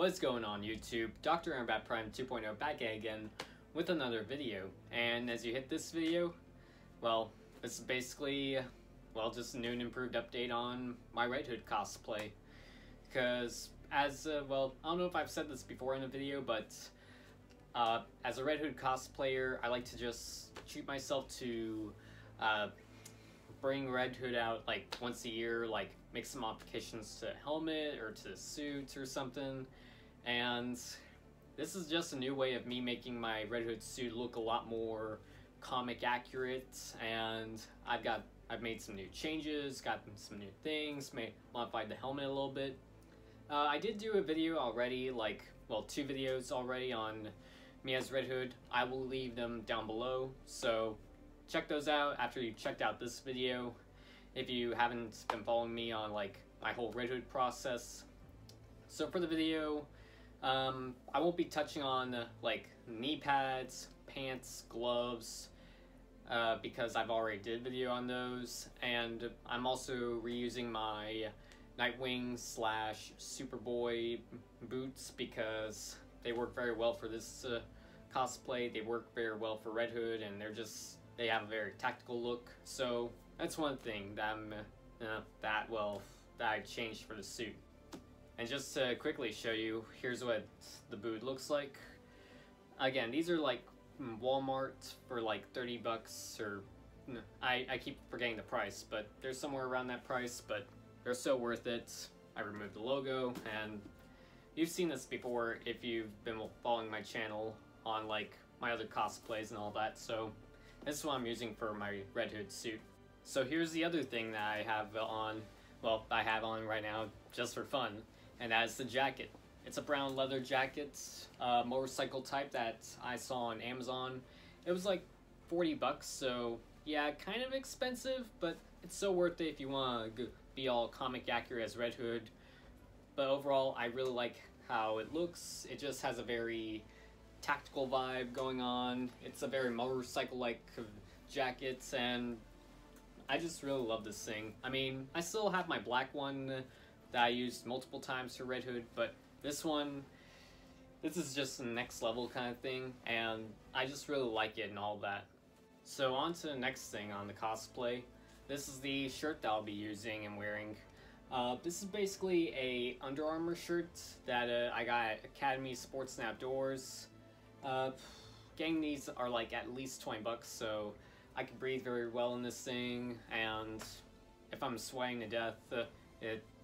What's going on YouTube? Dr. Bat Prime 2.0 back again with another video. And as you hit this video, well, this is basically, well, just a new and improved update on my Red Hood cosplay. Because as, well, I don't know if I've said this before in a video, but as a Red Hood cosplayer, I like to just treat myself to bring Red Hood out like once a year, like make some modifications to the helmet or to the suit or something. And this is just a new way of me making my Red Hood suit look a lot more comic accurate, and I've made some new changes, gotten some new things, modified the helmet a little bit. I did do a video already, well, 2 videos already on me as Red Hood. I will leave them down below, so check those out after you've checked out this video, if you haven't been following me on like my whole Red Hood process. So for the video, I won't be touching on like knee pads, pants, gloves, because I've already did a video on those, and I'm also reusing my Nightwing / Superboy boots because they work very well for this cosplay. They work very well for Red Hood, and they have a very tactical look. So that's one thing that I changed for the suit. And just to quickly show you, here's what the boot looks like. Again, these are like Walmart for like 30 bucks, or I keep forgetting the price, but they're somewhere around that price, but they're so worth it. I removed the logo, and you've seen this before if you've been following my channel on like my other cosplays and all that. So this is what I'm using for my Red Hood suit. So here's the other thing that I have on, well, I have on right now just for fun, and that is the jacket. It's a brown leather jacket, motorcycle type that I saw on Amazon. It was like 40 bucks, so yeah, kind of expensive, but it's so worth it if you want to be all comic accurate as Red Hood. But overall, I really like how it looks. It just has a very tactical vibe going on. It's a very motorcycle-like jacket, and I just really love this thing. I mean, I still have my black one that I used multiple times for Red Hood, but this is just the next level kind of thing, and I just really like it and all that. So on to the next thing on the cosplay. This is the shirt that I'll be using and wearing. This is basically a Under Armour shirt that I got at Academy Sports and Outdoors. Getting these are like at least 20 bucks, so I can breathe very well in this thing, and if I'm sweating to death,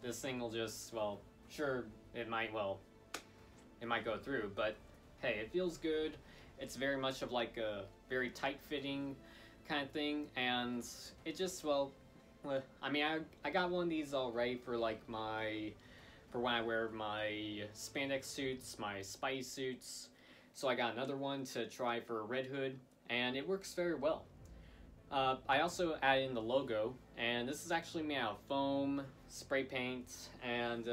this thing will just, well, sure, it might go through, but hey, it feels good. It's very much of like a very tight-fitting kind of thing, and it just, well, I mean, I got one of these already for like for when I wear my spandex suits, my Spidey suits, so I got another one to try for Red Hood, and it works very well. I also added in the logo, and this is actually made out of foam, spray paint, and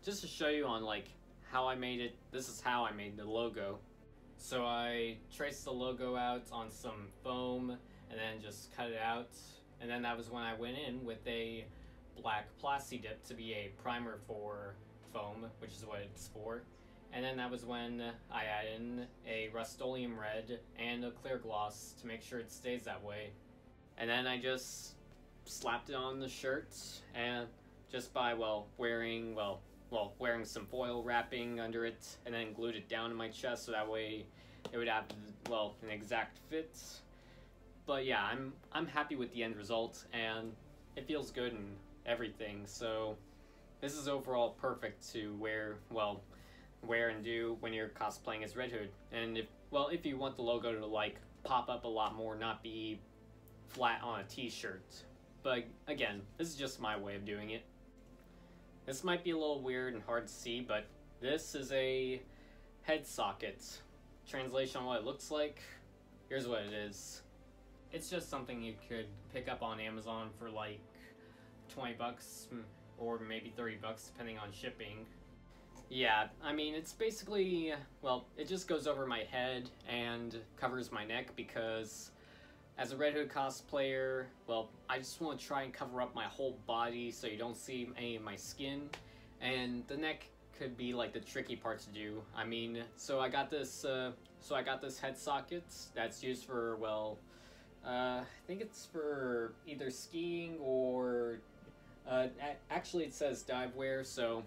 just to show you on like how I made it, this is how I made the logo. So I traced the logo out on some foam and then just cut it out, and then that was when I went in with a black Plasti Dip to be a primer for foam, which is what it's for. And then that was when I added in a Rust-Oleum red and a clear gloss to make sure it stays that way. And then I just slapped it on the shirt, and just by, wearing some foil wrapping under it, and then glued it down to my chest so that way it would have, an exact fit. But yeah, I'm happy with the end result, and it feels good and everything, so this is overall perfect to wear and do when you're cosplaying as Red Hood. And if you want the logo to like pop up a lot more, not be flat on a t-shirt. But again, this is just my way of doing it. This might be a little weird and hard to see, but this is a head socket. Translation on what it looks like, here's what it is. It's just something you could pick up on Amazon for like 20 bucks or maybe 30 bucks depending on shipping. Yeah, I mean, it's basically, it just goes over my head and covers my neck because as a Red Hood cosplayer, I just want to try and cover up my whole body so you don't see any of my skin, and the neck could be like the tricky part to do. I mean, so I got this head socket that's used for, well, I think it's for either skiing or actually it says dive wear, so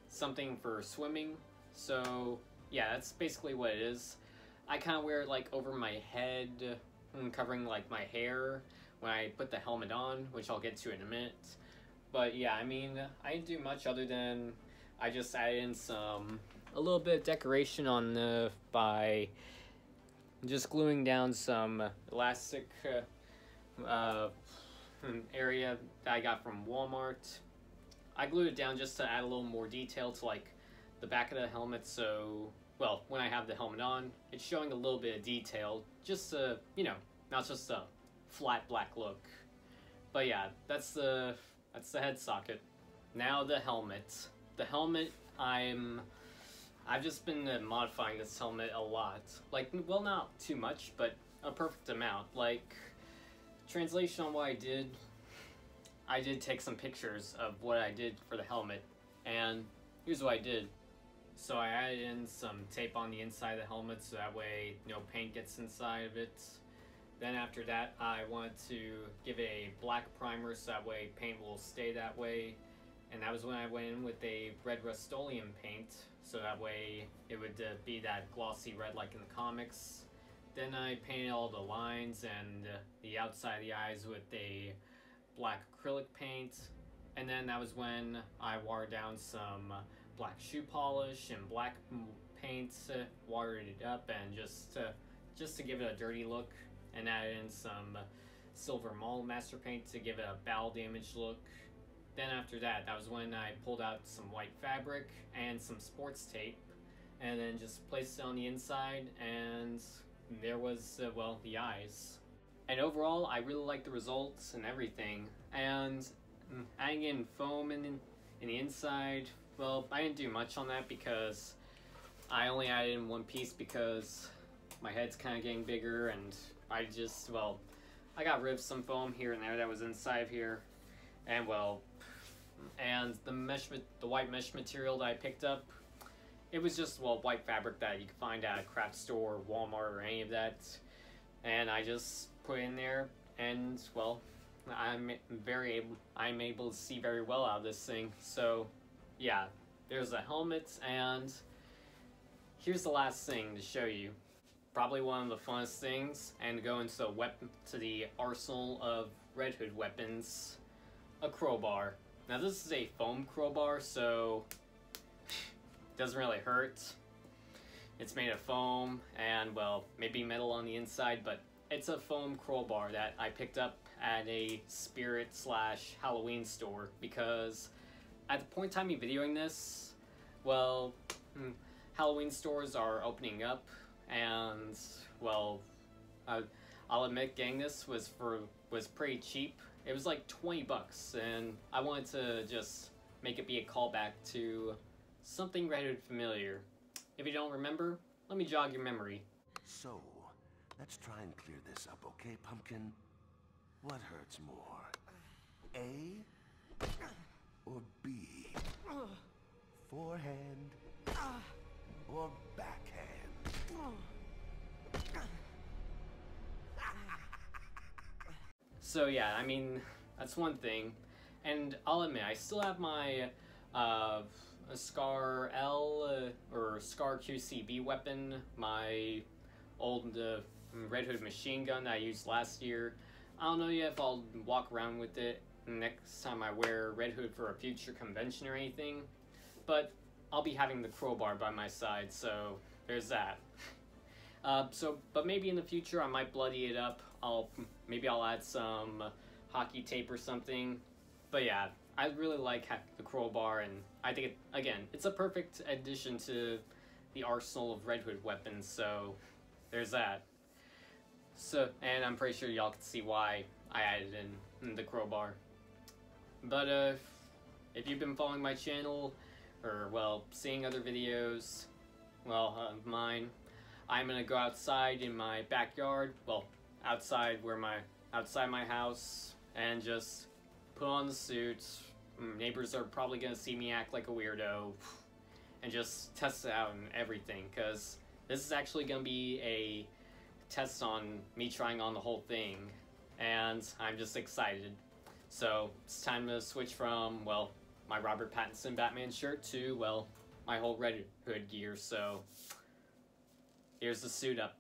something for swimming. So yeah, that's basically what it is. I kind of wear it like over my head, covering like my hair when I put the helmet on, which I'll get to in a minute. But yeah, I mean, I didn't do much other than I just added in a little bit of decoration on by just gluing down some elastic area that I got from Walmart. I glued it down just to add a little more detail to like the back of the helmet, so, well, when I have the helmet on, it's showing a little bit of detail, just to, you know, not just a flat black look. But yeah, that's the head socket. Now the helmet. The helmet, I've just been modifying this helmet a lot. Like, well, not too much, but a perfect amount. Like, translation on what I did take some pictures of what I did for the helmet, and here's what I did. So I added in some tape on the inside of the helmet so that way no paint gets inside of it. Then after that, I wanted to give it a black primer so that way paint will stay that way. And that was when I went in with a red Rust-Oleum paint, so that way it would be that glossy red like in the comics. Then I painted all the lines and the outside of the eyes with a black acrylic paint. And then that was when I watered down some black shoe polish and black paint, watered it up, and just to give it a dirty look, and added in some silver mall master paint to give it a battle damage look. Then after that, that was when I pulled out some white fabric and some sports tape, and then just placed it on the inside, and there was, well, the eyes. And overall, I really like the results and everything. And adding in foam in the inside, well, I didn't do much on that because I only added in one piece because my head's kind of getting bigger, and I just, well, I got rid of some foam here and there that was inside of here. And well, and the white mesh material that I picked up, it was just, well, white fabric that you can find at a craft store, Walmart, or any of that. And I just put it in there, and well, I'm able to see very well out of this thing. So yeah, there's a helmet, and here's the last thing to show you. Probably one of the funnest things, and to go into the arsenal of Red Hood weapons, a crowbar. Now this is a foam crowbar, so it doesn't really hurt. It's made of foam and, well, maybe metal on the inside, but it's a foam crowbar that I picked up at a spirit/Halloween store because at the point in time of videoing this, well, Halloween stores are opening up, and well, I'll admit getting this was pretty cheap. It was like 20 bucks, and I wanted to just make it be a callback to something Red Hood familiar. If you don't remember, let me jog your memory. So, let's try and clear this up, okay, Pumpkin? What hurts more? A or B? Forehand or backhand? So yeah, I mean, that's one thing. And I'll admit, I still have my a Scar L or Scar QCB weapon, my old Red Hood machine gun that I used last year. I don't know yet if I'll walk around with it next time I wear Red Hood for a future convention or anything, but I'll be having the crowbar by my side, so there's that. But maybe in the future I might bloody it up. Maybe I'll add some hockey tape or something. But yeah, I really like the crowbar, and I think it's a perfect addition to the arsenal of Red Hood weapons. So there's that. So, and I'm pretty sure y'all can see why I added in the crowbar. But if you've been following my channel, or well, seeing other videos, well, of mine, I'm gonna go outside in my backyard, well, outside my house, and just put on the suit. Neighbors are probably gonna see me act like a weirdo, and just test it out and everything, because this is actually going to be a test on me trying on the whole thing, and I'm just excited. So it's time to switch from, well, my Robert Pattinson Batman shirt to, well, my whole Red Hood gear. So here's the suit up.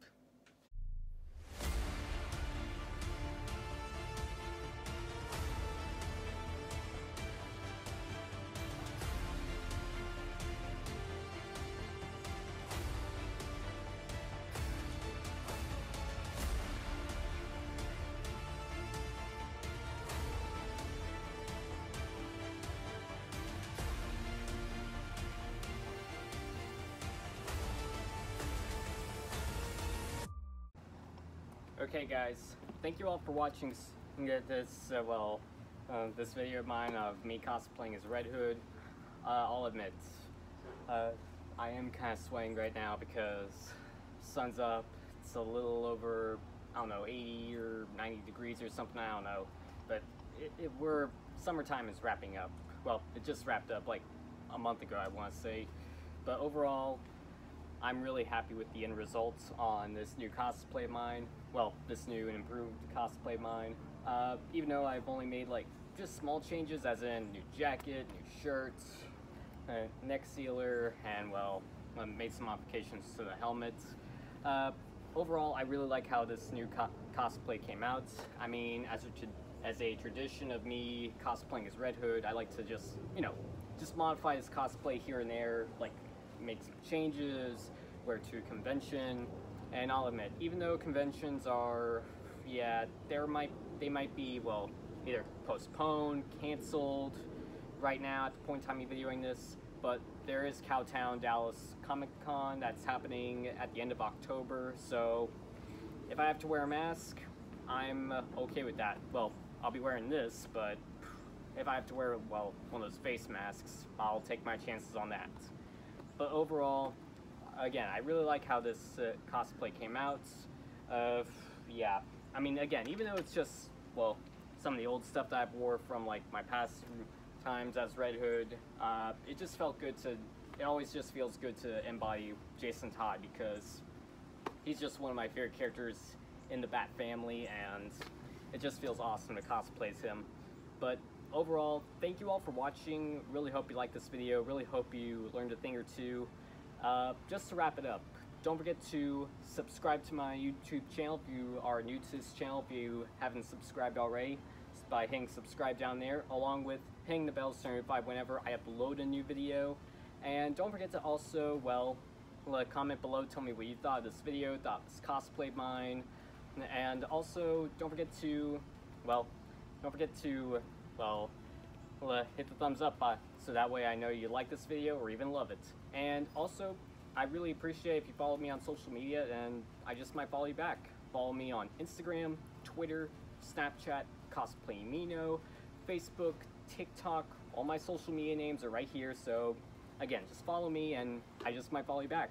Okay guys, thank you all for watching this this video of mine of me cosplaying as Red Hood. I'll admit, I am kind of sweating right now because sun's up. It's a little over, I don't know, 80 or 90 degrees or something, I don't know. But summertime is wrapping up. Well, it just wrapped up like a month ago, I want to say. But overall, I'm really happy with the end results on this new cosplay of mine. Well, this new and improved cosplay of mine. Even though I've only made like just small changes, as in new jacket, new shirts, neck sealer, and well, I made some modifications to the helmet. Overall, I really like how this new cosplay came out. I mean, as a tradition of me cosplaying as Red Hood, I like to just, you know, just modify this cosplay here and there, like make some changes, wear to a convention. And I'll admit, even though conventions are, yeah, they might be, well, either postponed, canceled right now at the point in time of videoing this, but there is Cowtown Dallas Comic Con that's happening at the end of October, so if I have to wear a mask, I'm okay with that. Well, I'll be wearing this, but if I have to wear, well, one of those face masks, I'll take my chances on that. But overall, again, I really like how this cosplay came out. Yeah, I mean, again, even though it's just, well, some of the old stuff that I've wore from like my past times as Red Hood, it just felt good to, it always just feels good to embody Jason Todd, because he's just one of my favorite characters in the Bat family, and it just feels awesome to cosplay as him. But overall, thank you all for watching. Really hope you liked this video. Really hope you learned a thing or two. Just to wrap it up, don't forget to subscribe to my YouTube channel if you are new to this channel, if you haven't subscribed already, by hitting subscribe down there, along with hitting the bell so you're notified whenever I upload a new video. And don't forget to also, well, comment below, tell me what you thought of this video, thought this cosplay of mine, and also don't forget to, hit the thumbs up so that way I know you like this video or even love it. And also, I really appreciate if you follow me on social media, and I just might follow you back. Follow me on Instagram, Twitter, Snapchat, CosplayMino, Facebook, TikTok. All my social media names are right here, so again, just follow me and I just might follow you back.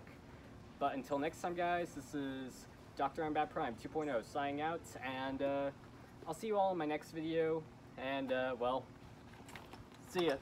But until next time, guys, this is Dr. Bat Prime 2.0 signing out, and I'll see you all in my next video, and well, see ya.